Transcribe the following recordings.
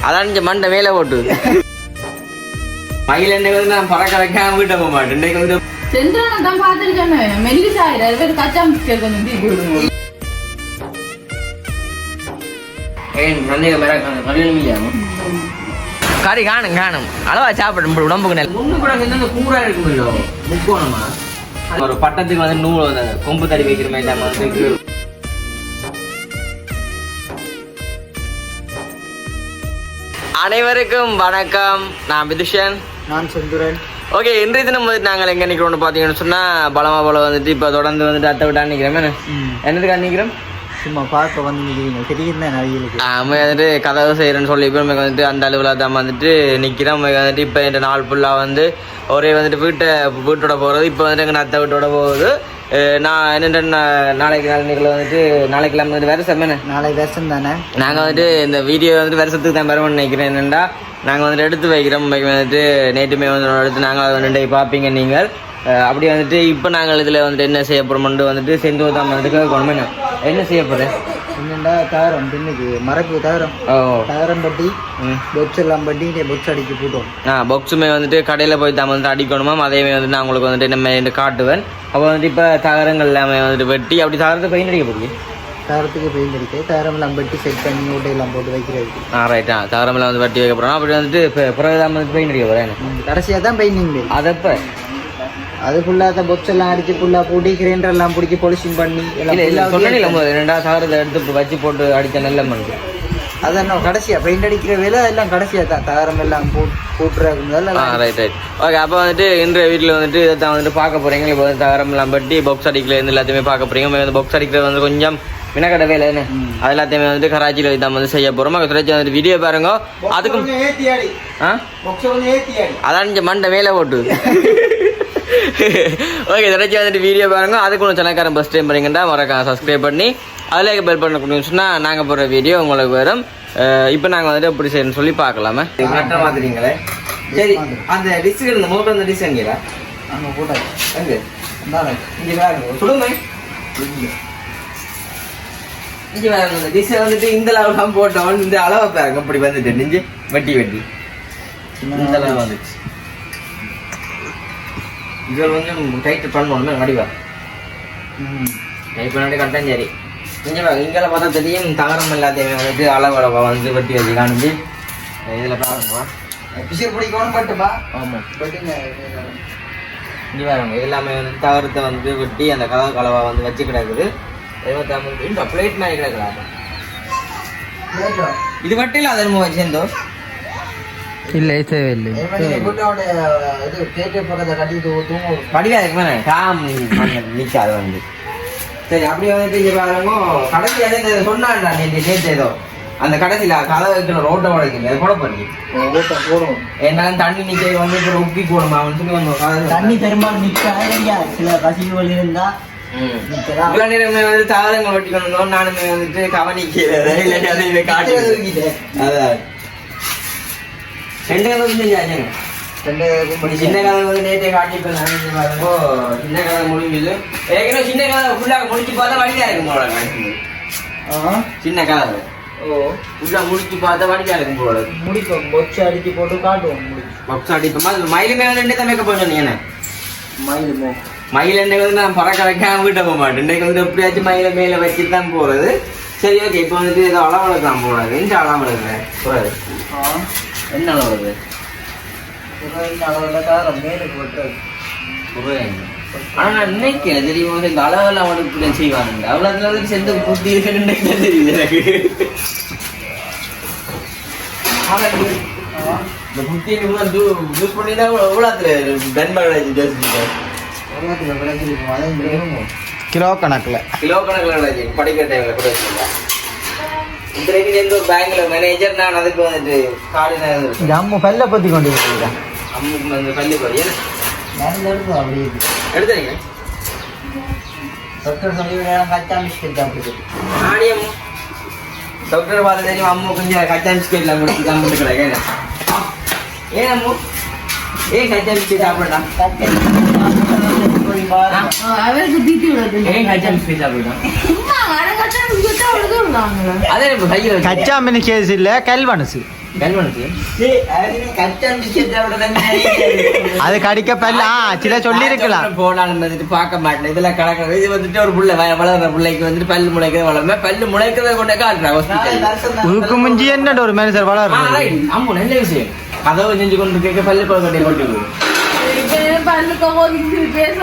அதான் மண்டை மேல போட்டு மயில் என்ன நான் பறக்க வைக்காம வீட்டை போக மாட்டேன். சென்றான் பாத்துருக்கேன் மெல்லிசாயிரம் கச்சாமி கொஞ்சம் கறி காணும் காணும் அளவா சாப்பிடும் உடம்புக்கு கூறா இருக்குமோ முக்கோணமா ஒரு பட்டத்துக்கு வந்து நூல் கொம்பு தடி வைக்கிற மாதிரி. அனைவருக்கும் வணக்கம். நான் விதுஷன். நான் செந்துரன். ஓகே, இன்றைய தினம் வந்துட்டு நாங்கள் எங்கே நிற்கிறோம்னு பார்த்தீங்கன்னு சொன்னால் பலமா போல வந்துட்டு இப்போ தொடர்ந்து வந்துட்டு அத்தை விட்டா நிற்கிறோம். என்னதுக்காக நிற்கிறோம்? சும்மா பார்க்க வந்து நிற்கிறீங்க தெரியுது நிறைய வந்துட்டு கதவு செய்கிறேன்னு சொல்லி இப்போ வந்துட்டு அந்த அளவில் தான் வந்துட்டு நிற்கிறோம். வந்துட்டு இப்போ இந்த நாள் ஃபுல்லாக வந்து ஒரே வந்துட்டு வீட்டோட போகிறது. இப்போ வந்துட்டு எங்கள் அத்தை வீட்டோட போகுது. நான் என்னென்ன நாளைக்கு வந்துட்டு நாளைக்கெல்லாம் வந்துட்டு வருஷம் என்ன நாளைக்கு வருஷம் தானே. நாங்கள் வந்துட்டு இந்த வீடியோ வந்துட்டு வருஷத்துக்கு தான் வருவோம்னு நினைக்கிறேன். என்னென்னா நாங்கள் வந்துட்டு எடுத்து வைக்கிறோம். வந்துட்டு நேற்றுமே வந்து எடுத்து நாங்கள் வந்துட்டு பார்ப்பீங்க நீங்கள். அப்படி வந்துட்டு இப்போ நாங்கள் இதில் வந்துட்டு என்ன செய்ய போகிறோம்னு வந்துட்டு செந்து தான் வந்துட்டு கொண்டு என்ன செய்ய போகிறேன் என்னண்டா தகரம் பின்னுக்கு மரப்பு தகரம் தகரம் பட்டி பொக்ஸ் எல்லாம் பட்டி பொக்ஸ் அடிக்க போட்டோம். பொக்ஸுமே வந்துட்டு கடையில் போய் தான் வந்துட்டு அடிக்கணுமா. அதேமே வந்துட்டு நான் உங்களுக்கு வந்துட்டு நம்ம காட்டுவேன். அப்போ வந்துட்டு இப்போ தகரங்கள் எல்லாமே வந்துட்டு வெட்டி அப்படி தகரத்தை பெயிண்ட் அடிக்க போகிறீங்க. தகரத்துக்கு பெயிண்ட் அடிக்க தகரம் எல்லாம் வெட்டி செட் பண்ணி ஓட்டையெல்லாம் போட்டு வைக்கிறது. ரைட்டா, தகரமெல்லாம் வந்து வெட்டி வைக்க போகிறோம். அப்படி வந்துட்டு இப்போ பிறகு தான் வந்துட்டு பெயிண்ட் அடிக்க போகிறேன். கடைசியாக தான் பெயிண்டிங். அதப்போ அது ஃபுல்லாக பொக்ஸ் எல்லாம் அடிச்சு ஃபுல்லாக போட்டு கிரைண்டர் எல்லாம் பிடிச்சி பொலிஷிங் பண்ணி ரெண்டாவது தகரத்தை எடுத்து வச்சு போட்டு அடித்த நல்ல மனுக்கு. அதான் கடைசியாக பெயிண்ட் அடிக்கிற வேலை எல்லாம் கடைசியாக தான் தகரம் எல்லாம் போட்டுறாங்க. ரைட். ஓகே, அப்போ வந்துட்டு இன்றைய வீட்டில் வந்துட்டு இதை தான் வந்துட்டு பார்க்க போகிறீங்க. இப்போ வந்து தகரம் எல்லாம் பட்டி பாக்ஸ் அடிக்கலேருந்து எல்லாத்தையுமே பார்க்க போகிறீங்க. வந்து பாக்ஸ் அடிக்கிறது வந்து கொஞ்சம் வினக்கடை வேலை என்ன அது எல்லாத்தையுமே வந்துட்டு கராச்சியில் தான் வந்து செய்ய போகிறோம். கராச்சி வந்துட்டு வீடியோ பாருங்க. அதுக்கும் அதான் மண்டை மேலே போட்டு ஓகே, திரைச்சி வந்துட்டு வீடியோ பாருங்க. அதுக்கு ஒன்று சென்னக்காரன் ஃபஸ்ட் டைம் பாருங்கண்டா மறக்காம சப்ஸ்கிரைப் பண்ணி அதில் பெல் பண்ண சொன்னால் நாங்கள் போகிற வீடியோ உங்களுக்கு வரும். இப்போ நாங்கள் வந்துட்டு எப்படி செய்யணும்னு சொல்லி பார்க்கலாமா. கரெக்டாக பார்த்துறீங்களே. சரி, அந்த டிஸ்க்கு இந்த மோட்டர் அந்த டிஸ் எங்கேடா அங்கே போட்டாங்க அங்கே இங்கே வேறு சொல்லுங்க. இங்கே வேறு அந்த டிஸ்ஸை வந்துட்டு இந்த அளவுலாம் போட்டோம். இந்த அளவை பாருங்க அப்படி வந்துட்டு நெஞ்சு வெட்டி இந்த அளவு வந்துச்சு. இதில் கொஞ்சம் டைட்டு பண்ணணுமே வடிவா டைட் பண்ணிட்டு கரெக்டாக சரி. இங்கெல்லாம் பார்த்தா தெரியும் தகரம் எல்லாத்தையும் வந்துட்டு அளவளவா வந்து வெட்டி வச்சு காணிச்சு இதில் பாருங்கப்பா பிசிறு பிடிக்கணும் பட்டுப்பா. ஆமாம், இங்கே பாருங்க எல்லாமே வந்து தகரத்தை வந்து வெட்டி அந்த கலவை வந்து வச்சு கிடக்குது. 75 பிளேட் மாதிரி கிடக்குறாங்க. இது மட்டும் இல்லை அதில் வச்சு இருந்தோ இல்லை தேவையில்லை. நிற்காது வந்து. சரி, அப்படியே வந்துட்டு இங்கே பாருங்க. கடைசி அதே சொன்னாண்டா நீ நேற்று ஏதோ அந்த கடைசியில் கதை வைக்கணும் ரோட்டை உடைக்கல அது கூட பண்ணி போடும். என்னாலும் தண்ணி நிற்க வந்து இப்போ உப்பி போடணும் அவன் சொல்லி வந்து தண்ணி பெரும்பாலும் நிற்க சில கசிவுகள் இருந்தால் இவ்வளோ நேரமே வந்து தாவரங்கள் வெட்டிக்கணும். நானுமே வந்துட்டு கவனிக்கிறது இல்லை அதை காட்டி அதான் ரெண்டு கதை செஞ்சாச்சுங்க. சின்ன கதை வந்து நேற்றே காட்டிப்பேன். பாருங்கோ சின்ன கதை முடிஞ்சது. ஏற்கனவே சின்ன கதை ஃபுல்லாக முடிச்சு பார்த்தா வடிக்கா இருக்கும் போல. சின்ன கதை ஃபுல்லாக முடிச்சு பார்த்தா வடிக்கா இருக்கும் போல. முடிப்போம் பொக்ஸ் அடிச்சு போட்டு காட்டுவோம். பொக்ஸ் அடிப்போமா அது மயிலுமே ரெண்டே தான் மேக்கப் பண்ண சொன்னீங்க. மயில் என்னைக்கு வந்து நான் பறக்க வைக்காம வீட்டை போக மாட்டேன். இன்றைக்கு வந்து எப்படியாச்சும் மயிலை மேலே வச்சுட்டு தான் போகிறது. சரி, ஓகே. இப்போ வந்துட்டு ஏதோ அளவளக்கலாம் போடாது. எந்த அளவளக்குறேன் போகிறது என்ன அளவு ஆனா நான் நினைக்கிறேன் தெரியும் இந்த அளவெல்லாம் அவனுக்கு செய்வாங்க. அவ்வளோ சென்று புத்தி இருக்குன்னு தெரியுது எனக்கு. இந்த புத்தி யூஸ் பண்ணி தான் எவ்வளோத்துல கிலோ கணக்கில் படிக்கிற டைம்ல கூட இந்த பேங்க்ல மேனேஜர் நான் அதுக்கு வந்துட்டு காலையில் அம்மு பல்ல பற்றி கொண்டு போயிருக்கேன். அம்முக்கு வந்து பள்ளி போய் அப்படி எடுத்துறீங்க. டாக்டர் சொல்லி கச்சா மிஸ்கெட் அப்படி நானியம் டாக்டர் பார்த்து தெரியும். அம்மு கொஞ்சம் கச்சா மிஸ்கெட்ல முடிச்சு தான் முடிக்கிறாங்க. ஏன் அம்மு ஏன் கச்சா மிஸ்கெட் சாப்பிடலாம்? அவருக்கு தீட்டி விடுறது ஏன் கச்சா மிஸ்கட் சாப்பிடுறான் சும்மா கச்சா பிஸ்கெட்டா விடுறாங்க அதே இப்ப கையில வச்சு கச்சா மீன் கேஸ் இல்ல கல்வனசு கல்வனுக்கு அது கடிக்க பல்ல சில சொல்லி இருக்கலாம் போனாலும் வந்துட்டு பார்க்க மாட்டேன் இதெல்லாம் கலக்கிறது இது வந்துட்டு ஒரு புள்ள வளர்ற பிள்ளைக்கு வந்துட்டு பல்லு முளைக்கிறது வளர்மே பல்லு முளைக்கிறத கொண்டே காட்டுறேன் ஹாஸ்பிட்டல் உருக்கு முஞ்சி என்ன ஒரு மனுஷர் வளர்றது ஆமா நல்ல விஷயம் கதவை செஞ்சு கொண்டு கேட்க பல்லு கொண்டே கொண்டு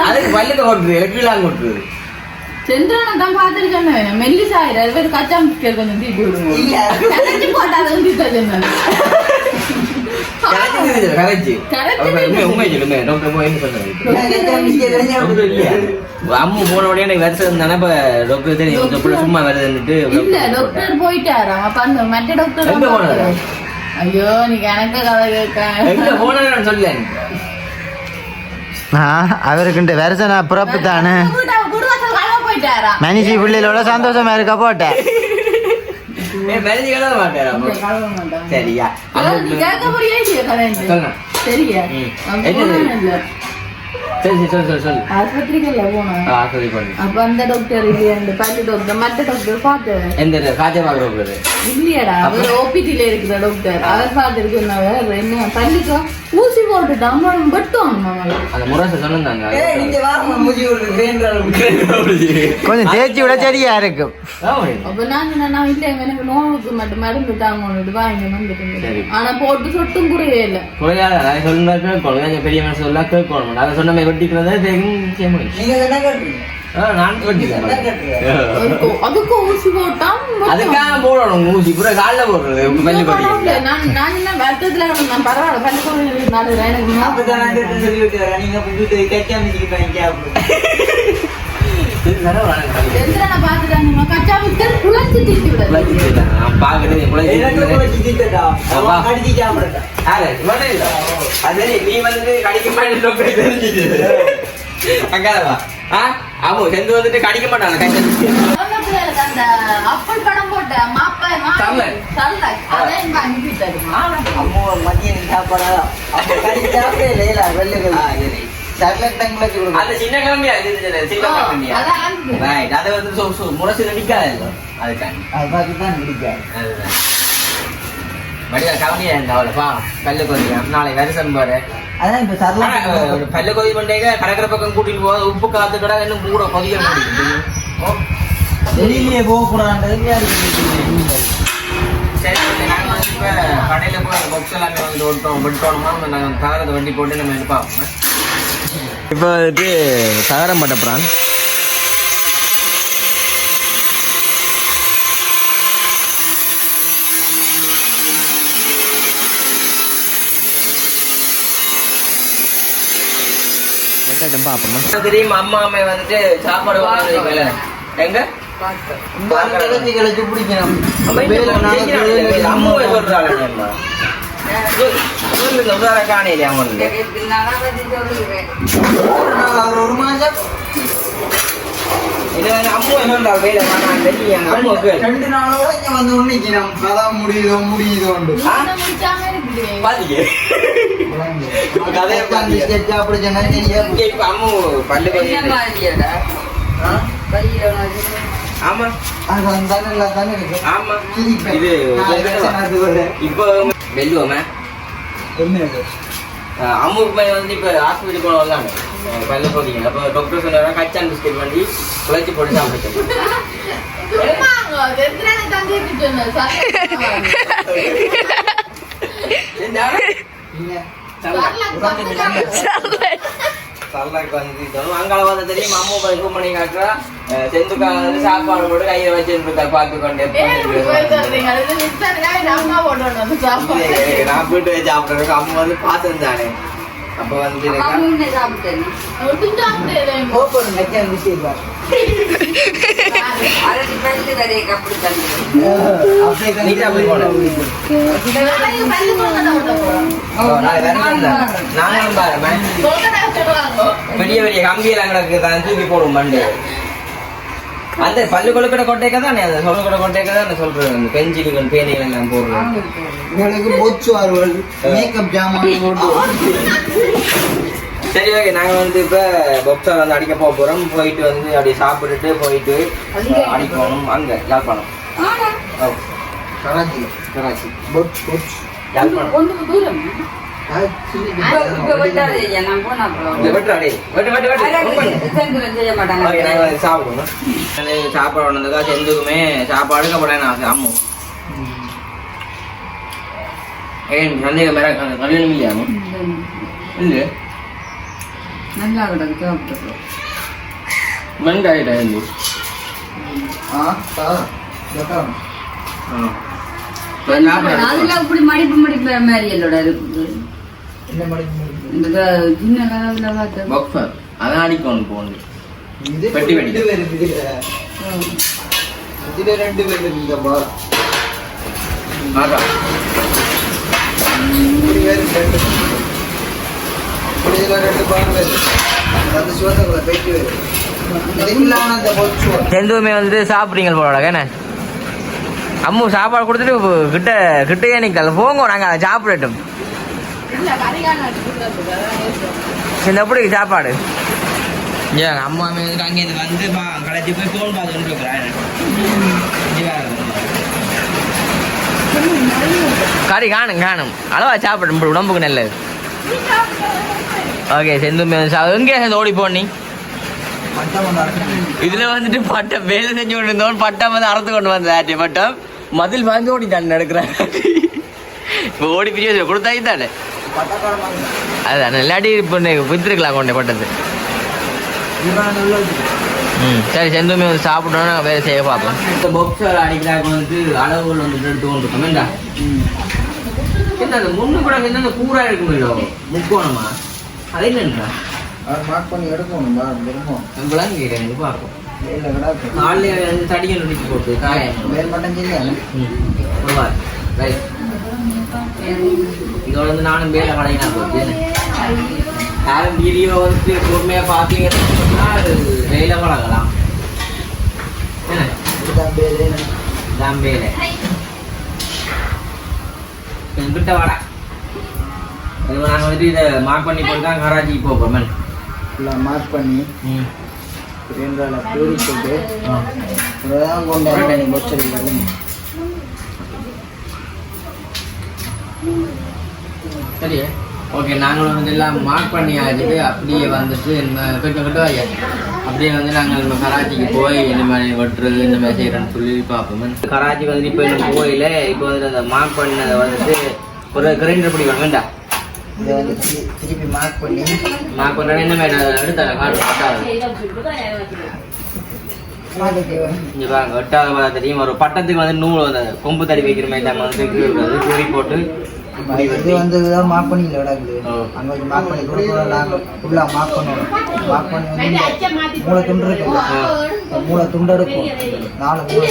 அதுக்கு பல்லுக்கு கொட்டுது கீழாங்க கொட்டுது செந்திரனை தான் பார்த்துருக்கேன் மெல்லிசா ஆயிரம் கச்சா மிஸ்கேட் கொஞ்சம் தீட்டி விடுவோம் போட்டாலும் தீட்டா சொன்னாங்க அம்மு போன உடனே எனக்கு வருஷம் தானே டாக்டர் தெரியும் சும்மா வருதுன்னுட்டு இல்ல டாக்டர் போயிட்டாரா அப்ப மற்ற டாக்டர் எங்க போனாரு ஐயோ நீ கணக்க கதை கேட்க எங்க போனாரு சொல்ல அவருக்கு வருஷம் பிறப்பு தானே போயிட்டாரா மனுஷி பிள்ளைகளோட சந்தோஷமா இருக்க போட்டேன் சரியா கேட்க முடியாது சரியா சரி சொல்லு சொல்லு ஆஸ்பத்திரிக்கல்ல போனோம் அப்ப அந்த டாக்டர் இல்லையா அந்த பல்லு டாக்டர் மற்ற டாக்டர் பார்த்தேன் எந்த காஜா பாக்குறது இல்லையாடா அவர் ஓபிடில இருக்கிற டாக்டர் அவர் பார்த்துருக்கு என்ன பல்லுக்கு ஊசி போட்டுட்டான் பட்டும் அந்த முரசை சொன்னாங்க கொஞ்சம் தேய்ச்சி விட சரியா இருக்கும் அப்ப நான் இல்ல எனக்கு நோவுக்கு மட்டும் மருந்து தாங்க வாங்கி வந்துட்டு ஆனா போட்டு சொட்டும் குறையே இல்ல குறையாத சொல்லுங்க பெரிய மனசு சொல்ல கேட்கணும் அதை சொன்ன வெட்டிக்கிறத அதுக்கு ஊசி போட்டான் அதுக்காக போடணும் ஊசி பூரா காலைல போடுறது நான் வருத்தத்துல நான் பரவாயில்ல பள்ளி நீ வந்து கடிக்க ஆமா செந்து வந்துட்டு கடிக்க மாட்டாங்க அப்பல் படம் போட்ட அந்த சின்ன கிளம்பியா அதை வந்து முரசு நடிக்காது அதுதான் வடிவா கவனியா இருந்தாவளப்பா பல்லு கொதிக்கலாம் நாளை வருஷம் பாரு அதான் இப்ப சரளா பல்லு கொதி பண்ணேங்க கடற்கரை பக்கம் கூட்டிட்டு போக உப்பு காத்து கடை இன்னும் கூட கொதிக்க முடியும் வெளியிலேயே போகக்கூடாது சரி நாங்கள் வந்து இப்போ கடையில் போய் பாக்ஸ் எல்லாமே வந்து விட்டோம்னா நாங்கள் தகரத்தை வண்டி போட்டு நம்ம எடுப்போம் இப்போ வந்துட்டு தகரம் பட்டப்புறான் தெரியும் அம்மா அம்மா வந்துட்டு சாப்பாடு வாங்க எங்க ஆமா ஆமா இது இப்போ வெல்லுவோமே அம்முக்கு பையன் வந்து இப்போ ஹாஸ்பிட்டல் போன வரலாங்க பல்ல போதிங்க அப்போ டாக்டர் சொன்னாங்க கச்சான் பிஸ்கெட் பண்ணி குழச்சி போட்டு சாப்பிட்டு அங்கால வந்து தெரியும் அம்மா போய் பண்ணி காட்டுறா செந்துக்கா வந்து சாப்பாடு போட்டு கையில வச்சுருக்கா பார்த்து கொண்டு நான் போயிட்டு வச்சு சாப்பிட்றேன் அம்மா வந்து பார்த்தேன் தானே அப்ப வந்து பெரிய பெரிய கம்பியெல்லாம் கிடக்கு தான் தூக்கி போடுவோம் மண்டே அந்த பல்லு கொழுக்கடை கொட்டைக்க தானே அந்த சொல்லுக்கடை கொட்டைக்க தான் சொல்றேன் பெஞ்சிலிகள் பேனைகள் எல்லாம் போடுறேன் பொச்சு மேக்கப் ஜாமான் சரி ஓகே நாங்கள் வந்து இப்போ பொக்ஸால் வந்து அடிக்க போகிறோம். போயிட்டு வந்து அப்படியே சாப்பிட்டுட்டு போயிட்டு அடிக்கணும். அங்கே யாழ்ப்பாணம். ஓ கராச்சி கராச்சி யாழ்ப்பாணம். சாப்பிடணும். சாப்பாடு ஒன்றுக்கா செஞ்சுக்குமே சாப்பாடு கப்படா அம்மு ஏன் சந்தேகம் வேற கல்யாணம் இல்லையா? இல்லை நல்லா கிடக்கு வெங்காயிட்டா இருந்து இப்படி மடிப்பு மடிப்பு மாதிரி என்னோட இருக்குது. இந்த சின்ன கதவுல பார்த்து அதான் அடிக்கணும் போகணும். பெட்டி பெட்டி இதுல 2 பேர் இருக்கீங்கப்பா. செந்துமே வந்து சாப்பிட்றீங்க போல என்ன அம்மு சாப்பாடு கொடுத்துட்டு கிட்ட கிட்டே நிக்கல போங்க நாங்கள் சாப்பிடட்டும். சரி எப்படி சாப்பாடு ஏன் அம்மா அங்கேருந்து வந்து கடைச்சி போய் ஃபோன் பார்த்துட்டு இருக்கிறேன். கறி காணும் காணும் அளவா சாப்பிடும் உடம்புக்கு நல்லது. ஓகே செந்துமே எங்கே சேர்ந்து ஓடி போனி இதுல வந்துட்டு பட்டம் வேலை செஞ்சு கொண்டு இருந்தோம். பட்டம் வந்து அறுத்து கொண்டு வந்தாட்டி பட்டம் மதில் வாங்கி ஓடிட்டான் நடக்கிறேன். இப்போ ஓடி பிரிச்சு கொடுத்தாக்கி தானே அதுதான் இல்லாட்டி இப்போ வித்துருக்கலாம் கொண்டே பட்டது. சரி செந்துமே வந்து சாப்பிட்டோன்னா வேலை செய்ய பார்ப்போம். இந்த பொக்ஸர் அடிக்கிறாங்க வந்து அளவுகள் வந்துட்டு எடுத்து கொண்டு இருக்கோம்டா. அந்த முன்னு கூட அந்த கூரா இருக்குமில்லோ முக்கோணமா அது இல்லைன்றா மார்க் பண்ணி எடுக்கணும். நம்மளாம் கேட்குறேன் பார்ப்போம். காலையில் வந்து தடியை நுடிச்சு போட்டு காயம் வேல் மட்டும் சரியா ரைட். இதோட வந்து நானும் வேலை வளையினா போச்சு. யாரும் வீடியோ வந்து பொறுமையாக பார்த்தீங்கன்னா அது வேலை வளர்க்கலாம். தான் வேலை கிட்ட வாடா. நாங்கள் வந்துட்டு இதை மார்க் பண்ணி போட்டு தான் கராச்சிக்கு போகிறோம். ஃபுல்லாக மார்க் பண்ணி எங்களை பூரிச்சுட்டு கொண்டு வச்சிருக்கிறது. சரி ஓகே நாங்கள் வந்து எல்லாம் மார்க் பண்ணி ஆகிட்டு அப்படியே வந்துட்டு கிட்ட ஐயா அப்படியே வந்து நாங்கள் நம்ம கராச்சிக்கு போய் இந்த மாதிரி வெட்டுறது இந்த மாதிரி செய்கிறோன்னு சொல்லி பார்ப்போம். கராச்சிக்கு வந்துட்டு இப்போ இன்னும் போயில இப்போ வந்துட்டு அந்த மார்க் பண்ணதை வந்துட்டு ஒரு கிரைண்டர் பிடி வேண்டா இதை வந்து திருப்பி மார்க் பண்ணுறேன். என்ன மாதிரி எடுத்தாங்க காட்டு இங்கே பாருங்க வெட்டாத பார்த்தா தெரியும். ஒரு பட்டத்துக்கு வந்து நூல் வந்து கொம்பு தடி வைக்கிற மாதிரி நம்ம வந்து கூறி போட்டு இது வந்து மார்க் பண்ணி இல்லை விடாது. அங்கே வச்சு மார்க் பண்ணி கொடுக்குறோம். நாங்கள் ஃபுல்லாக மார்க் பண்ணுவோம். மார்க் பண்ணி வந்து மூளை துண்டு இருக்கும். மூளை துண்டு எடுக்கும். 4 மூளை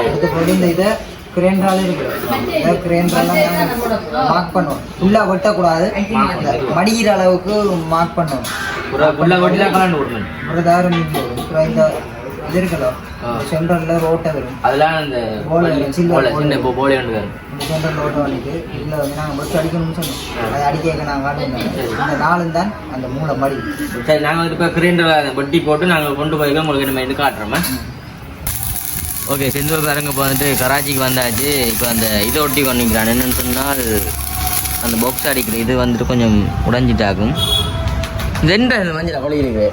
எடுத்து போட்டு இந்த இதை கிரைண்டரால இருக்குது. கிரைண்டரெல்லாம் நாங்கள் மார்க் பண்ணுவோம். ஃபுல்லாக வெட்டக்கூடாது. மடிகிற அளவுக்கு மார்க் பண்ணுவோம். ஒரு தாரம் இந்த இது இருக்கலோ சென்டரில் ரோட்டை வரும். அதெல்லாம் அந்த சின்ன போலே சென்டரில் ரோட்டை வந்துட்டு இதில் வந்து நாங்கள் பஸ் அடிக்கணும்னு சொன்னோம். அதை அடிக்க நாங்கள் காட்டுவோம். இந்த 4 தான் அந்த மூளை மடி. சரி நாங்கள் வந்து இப்போ கிரைண்டரில் வட்டி போட்டு நாங்கள் கொண்டு போய் உங்களுக்கு நம்ம இது காட்டுறோமே. ஓகே செந்தூர்காரங்க இப்போ வந்துட்டு கராச்சிக்கு வந்தாச்சு. இப்போ அந்த இதை ஒட்டி பண்ணிக்கிறான். என்னென்னு சொன்னால் அந்த பாக்ஸ் அடிக்கிற இது வந்துட்டு கொஞ்சம் உடஞ்சிட்டாகும். ரெண்டு மஞ்சள் கொழி இருக்கு.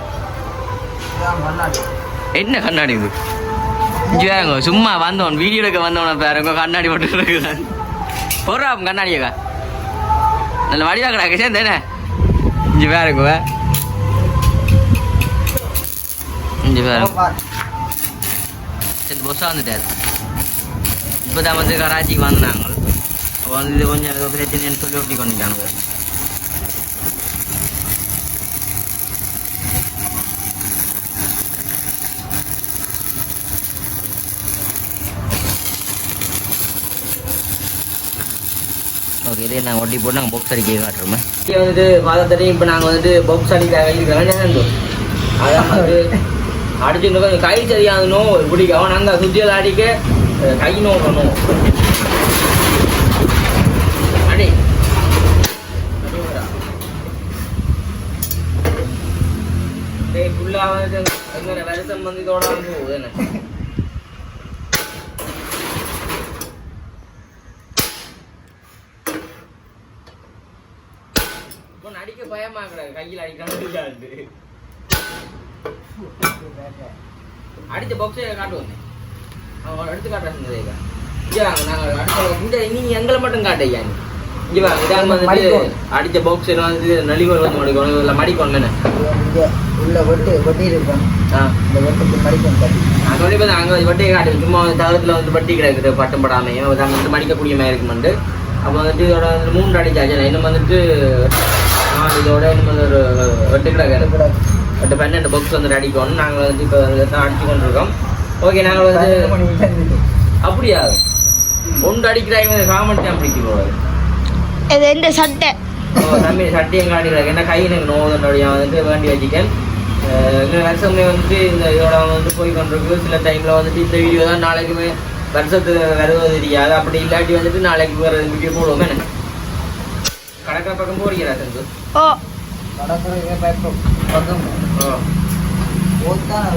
என்ன கண்ணாடி இது இங்கே வேறங்க சும்மா வந்தவன் வீடியோ எடுக்க வந்தவன பேருங்க கண்ணாடி போட்டு இருக்குதான். போடுறா கண்ணாடியக்கா நல்ல வடிவா கிடக்கு சேர்ந்தேனே. இங்கே வேறுங்க இங்கே வேறு சரி பொஸ்ஸாக வந்துட்டார். இப்போ தான் வந்து கராச்சிக்கு வந்தாங்க. அப்போ வந்து இது கொஞ்சம் பிரச்சனைன்னு சொல்லி ஒட்டி கொண்டுட்டாங்க. ஓகே இதே நாங்கள் ஒட்டி போட்டு நாங்கள் பாக்ஸ் அடிக்க காட்டுறோமே. இங்கே வந்துட்டு பார்த்தா இப்போ நாங்கள் வந்துட்டு பாக்ஸ் அடிக்க வேண்டிய அதான் வந்து அடிச்சுட்டு கொஞ்சம் கை சரியான நோவு பிடிக்கும். நாங்கள் சுத்தியில் அடிக்க கை நோக்கணும். அடி ஃபுல்லாக வந்து எங்களோட வருஷம் வந்து இதோட வந்து போகுது என்ன இப்போ அடிக்க பயமாக்குறாரு கையில் அடிக்கிறாங்க அடித்த பாக்ஸை காட்டுவோம் அவங்க எடுத்து காட்டுறாங்க நாங்கள் அடுத்த நீங்க எங்களை மட்டும் காட்டையா இங்கே வாங்க இதான் வந்துட்டு அடித்த பாக்ஸ் வந்து நலிவர் வந்து மடிக்கணும் இல்லை மடிக்கணும் உள்ள வட்டி இருக்கும் இந்த வட்டிக்கு மடிக்கணும் நான் சொல்லி பார்த்தா அங்கே வட்டியை காட்டு சும்மா தகத்தில் வந்து வட்டி கிடைக்குது பட்டம் படாமையும் அங்கே வந்து மடிக்கக்கூடிய மாதிரி இருக்குமெண்டு அப்போ வந்துட்டு இதோட வந்து 3 அடிச்சாச்சு இன்னும் வந்துட்டு இதோட இன்னும் வந்து ஒரு வெட்டு கிடக்கு பட் 12 பாக்ஸ் வந்து அடிக்கணும் நாங்கள் வந்து இப்போ தான் அடிச்சு கொண்டிருக்கோம் ஓகே நாங்கள் வந்து அப்படியா 1 அடிக்கிறாங்க காமெடி தான் பிடிக்கக்கூடாது இது இந்த சட்டை தம்பி சட்டையும் காட்டிக்கிறாங்க என்ன கை எனக்கு நோவுடைய வந்துட்டு வேண்டி வச்சுக்கேன் எங்கள் வருஷமே வந்துட்டு இந்த இதோட வந்து போய் கொண்டிருக்கு சில டைமில் வந்துட்டு இந்த வீடியோ தான் நாளைக்குமே வருஷத்துக்கு வருவது தெரியாது அப்படி இல்லாட்டி வந்துட்டு நாளைக்கு வர வீடியோ போடுவோமே என்ன கடற்கரை பக்கம் போறீங்களா சந்து ஓ கடற்கரை பக்கம் போத்தான்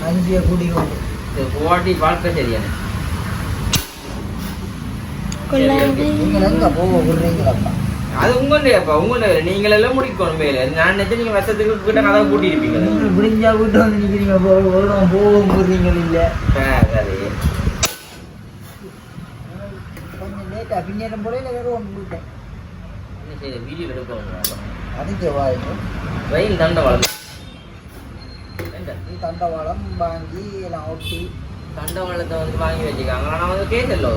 அஞ்சியை கூட்டிக்கொண்டு போட்டி வாழ்க்கை சரியான நீங்கள் எங்கே போக விடுறீங்களாப்பா அது உங்கள்டையாப்பா உங்கள்ட நீங்கள் எல்லாம் முடிக்கணும் மேலே நான் நினைச்சு நீங்கள் வருஷத்துக்கு கிட்ட கதை கூட்டியிருப்பீங்க நீங்கள் விடிஞ்சா வீட்டு வந்து நிற்கிறீங்க போகவும் போடுறீங்க இல்லை கொஞ்சம் லேட்டாக பின்னேறம் போல இல்லை வேறு ஒன்று விட்டேன் என்ன செய்ய வீடியோ எடுக்கணும் அதுக்கு வாய்ப்பு ரயில் தண்டவாளம் தண்டவாளம் வாங்கி எல்லாம் ஒட்டி தண்டவாளத்தை வந்து வாங்கி வச்சுக்காங்க ஆனால் வந்து கேட்கல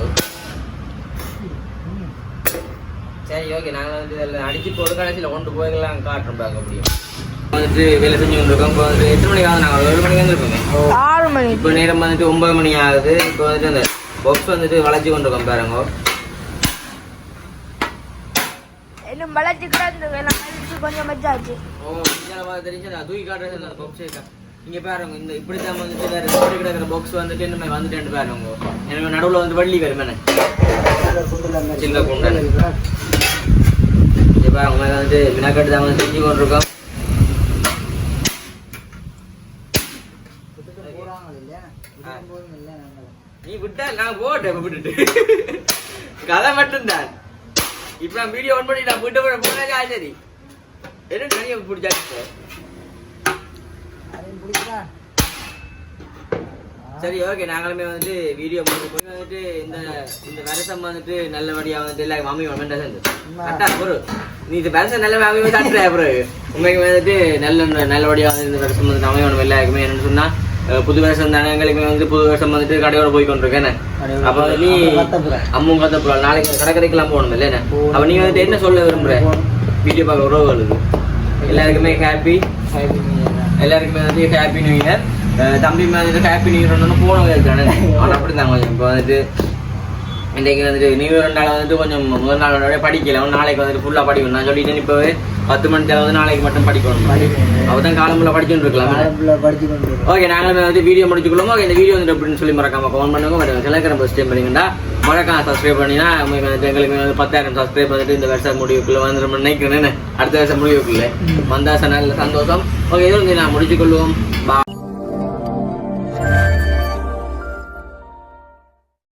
சரி ஓகே நாங்கள் வந்து இதில் அடிச்சு போட்டு கடைசியில் கொண்டு போய்லாம் காட்டுறோம் பார்க்க முடியும் வந்துட்டு வேலை செஞ்சு கொண்டு இருக்கோம் இப்போ வந்து 8 மணிக்கு ஆகுது நாங்கள் 1 மணிக்கு வந்துருக்கோங்க 6 மணி இப்போ நேரம் வந்துட்டு 9 மணி ஆகுது இப்போ வந்துட்டு அந்த பாக்ஸ் வந்துட்டு வளைச்சி கொண்டு இருக்கோம் பாருங்க இன்னும் வளர்ச்சிக்கிற இந்த வேலை கொஞ்சம் மச்சாச்சு ஓ இதில் தெரிஞ்சு நான் தூக்கி காட்டுறது அந்த பாக்ஸே இங்கே பாருங்க இந்த இப்படி தான் வந்துட்டு வேறு இப்படி கிடக்கிற பாக்ஸ் வந்துட்டு என்ன வந்துட்டு பாருங்க எனக்கு நடுவில் வந்து வள்ளி வருமே சின்ன குண்டல் இப்போ அவங்க வந்து வினாக்கட்டு தான் வந்து செஞ்சு கொண்டிருக்கோம் நீ விட்டா நான் போட்டேன் விட்டுட்டு கதை மட்டும்தான் இப்போ நான் வீடியோ ஆன் பண்ணி நான் விட்டு போனாச்சு ஆச்சரி என்ன நிறைய பிடிச்சாச்சு சரி ஓகே நாங்களுமே வந்துட்டு வீடியோ போய் வந்துட்டு இந்த வருஷம் வந்துட்டு நல்லபடியாக வந்துட்டு எல்லாம் மாமி மாமன் கரெக்டா ஒரு நீ இந்த வருஷம் நல்ல மாமி தட்டுற அப்புறம் உங்களுக்கு வந்துட்டு நல்லபடியாக வந்து இந்த வருஷம் வந்துட்டு அமையணும் எல்லாருக்குமே என்னன்னு சொன்னா புது வருஷம் தானே எங்களுக்கு வந்து புது வருஷம் வந்துட்டு கடையோட போய் கொண்டிருக்கேன் அப்போ நீ அம்மும் கத்தப்புறா நாளைக்கு கடற்கரைக்கெல்லாம் போகணும் இல்லைண்ணே அப்போ நீ வந்துட்டு என்ன சொல்ல விரும்புற வீடியோ பார்க்க உறவுகளுக்கு எல்லாருக்குமே ஹாப்பி எல்லாருக்குமே வந்து ஹாப்பி நியூ இயர் தம்பி வந்துட்டு ஹாப்பி நியூ இயர் போனவங்க இருக்கானே ஆனால் அப்படி தான் கொஞ்சம் இப்போ வந்துட்டு இன்றைக்கு வந்துட்டு நியூ இயர் நாள் வந்துட்டு கொஞ்சம் முதல் நாளோட படிக்கலாம் நாளைக்கு வந்துட்டு ஃபுல்லாக படிக்கணும் நான் சொல்லிட்டேன் இப்போவே 10 மணி தேவை வந்து நாளைக்கு மட்டும் படிக்கணும் அப்போ தான் காலம்புள்ள படிச்சுட்டு இருக்கலாம் ஓகே நாங்களுமே வந்து வீடியோ முடிச்சுக்கொள்ளும் ஓகே இந்த வீடியோ வந்துட்டு அப்படின்னு சொல்லி மறக்காம கமெண்ட் பண்ணுங்க சிலக்கிற ஃபஸ்ட் டைம் பண்ணிங்கன்னா மறக்காம சப்ஸ்கிரைப் பண்ணினா எங்களுக்கு வந்து 10,000 சப்ஸ்கிரைப் வந்துட்டு இந்த வருஷம் முடிவுக்குள்ள வந்துடும் நினைக்கிறேன் அடுத்த வருஷம் முடிவுக்குள்ள வந்தா நல்ல சந்தோஷம் ஓகே இது வந்து நான் முடிச்சுக்கொள்வோம் பாய்.